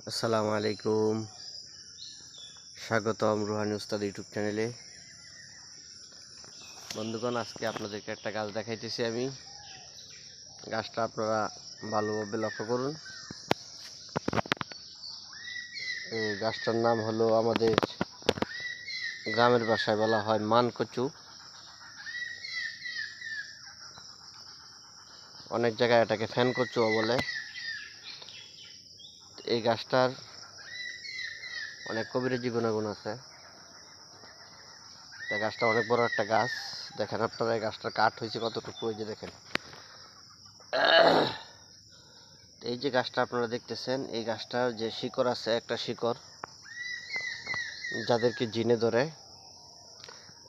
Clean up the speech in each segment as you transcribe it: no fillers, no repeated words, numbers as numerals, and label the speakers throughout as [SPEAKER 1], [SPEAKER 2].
[SPEAKER 1] আসসালামু আলাইকুম, স্বাগতম রুহানি উস্তাদ ইউটিউব চ্যানেলে। বন্ধুগণ, আজকে আপনাদেরকে একটা গাছ দেখাইতেছি। আমি গাছটা আপনারা ভালোভাবে লক্ষ্য করুন। এই গাছটার নাম হলো, আমাদের গ্রামের ভাষায় বলা হয় মানকচু, অনেক জায়গায় এটাকে ফ্যান কচুও বলে। এই গাছটার অনেক কবিরাজি গুণাগুণ আছে। গাছটা অনেক বড় একটা গাছ। দেখেন আপনারা, এই গাছটার কাঠ হয়েছে কতটুকু, এই যে দেখেন। এই যে গাছটা আপনারা দেখতেছেন, এই গাছটার যে শিকড় আছে, একটা শিকড় যাদেরকে জিনে ধরে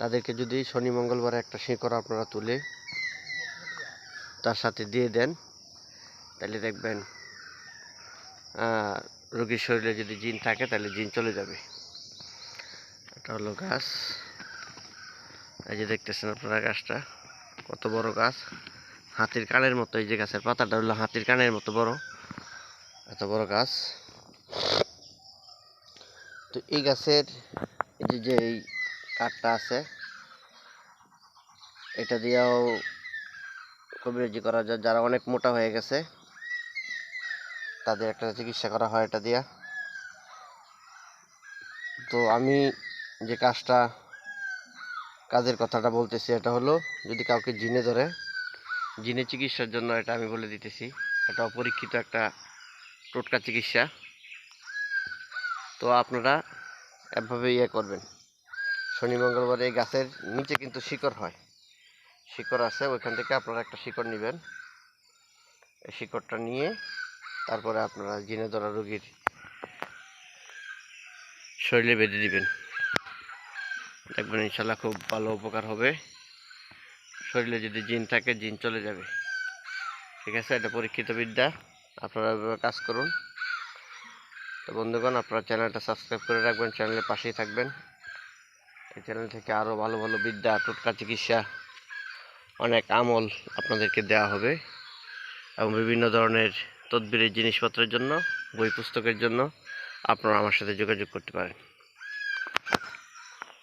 [SPEAKER 1] তাদেরকে যদি শনি মঙ্গলবারে একটা শিকড় আপনারা তুলে তার সাথে দিয়ে দেন, তাহলে দেখবেন রোগীর শরীরে যদি জিন থাকে তাহলে জিন চলে যাবে। এটা হলো গাছ। এই যে দেখতেছেন আপনারা, গাছটা কত বড় গাছ, হাতির কানের মতো। এই যে গাছের পাতাটা হলো হাতির কানের মতো বড়, এত বড় গাছ। তো এই গাছের যে এই কাঠটা আছে, এটা দিয়েও কবিরাজি করা যায়। যারা অনেক মোটা হয়ে গেছে তাদের একটা চিকিৎসা করা হয় এটা দিয়া। তো আমি যে কাজের কথাটা বলতেছি, এটা হলো যদি কাউকে জিনে ধরে, জিনে চিকিৎসার জন্য এটা আমি বলে দিতেছি। এটা অপরীক্ষিত একটা টোটকা চিকিৎসা। তো আপনারা এভাবে করবেন। শনি মঙ্গলবার এই গাছের নিচে কিন্তু শিকড় হয়, শিকড় আছে, ওইখান থেকে আপনারা একটা শিকড় নেবেন। এই শিকড়টা নিয়ে তারপরে আপনারা জিনে ধরা রোগীর শরীরে বেঁধে দিবেন। দেখবেন ইনশাল্লাহ খুব ভালো উপকার হবে। শরীরে যদি জিন থাকে, জিন চলে যাবে। ঠিক আছে, এটা পরীক্ষিত বিদ্যা, আপনারা এভাবে কাজ করুন। তো বন্ধুগণ, আপনারা চ্যানেলটা সাবস্ক্রাইব করে রাখবেন, চ্যানেলের পাশেই থাকবেন। এই চ্যানেল থেকে আরও ভালো ভালো বিদ্যা, টোটকা চিকিৎসা, অনেক আমল আপনাদেরকে দেওয়া হবে। এবং বিভিন্ন ধরনের তদবিরের জিনিসপত্রের জন্য, বই পুস্তকের জন্য আপনারা আমার সাথে যোগাযোগ করতে পারেন।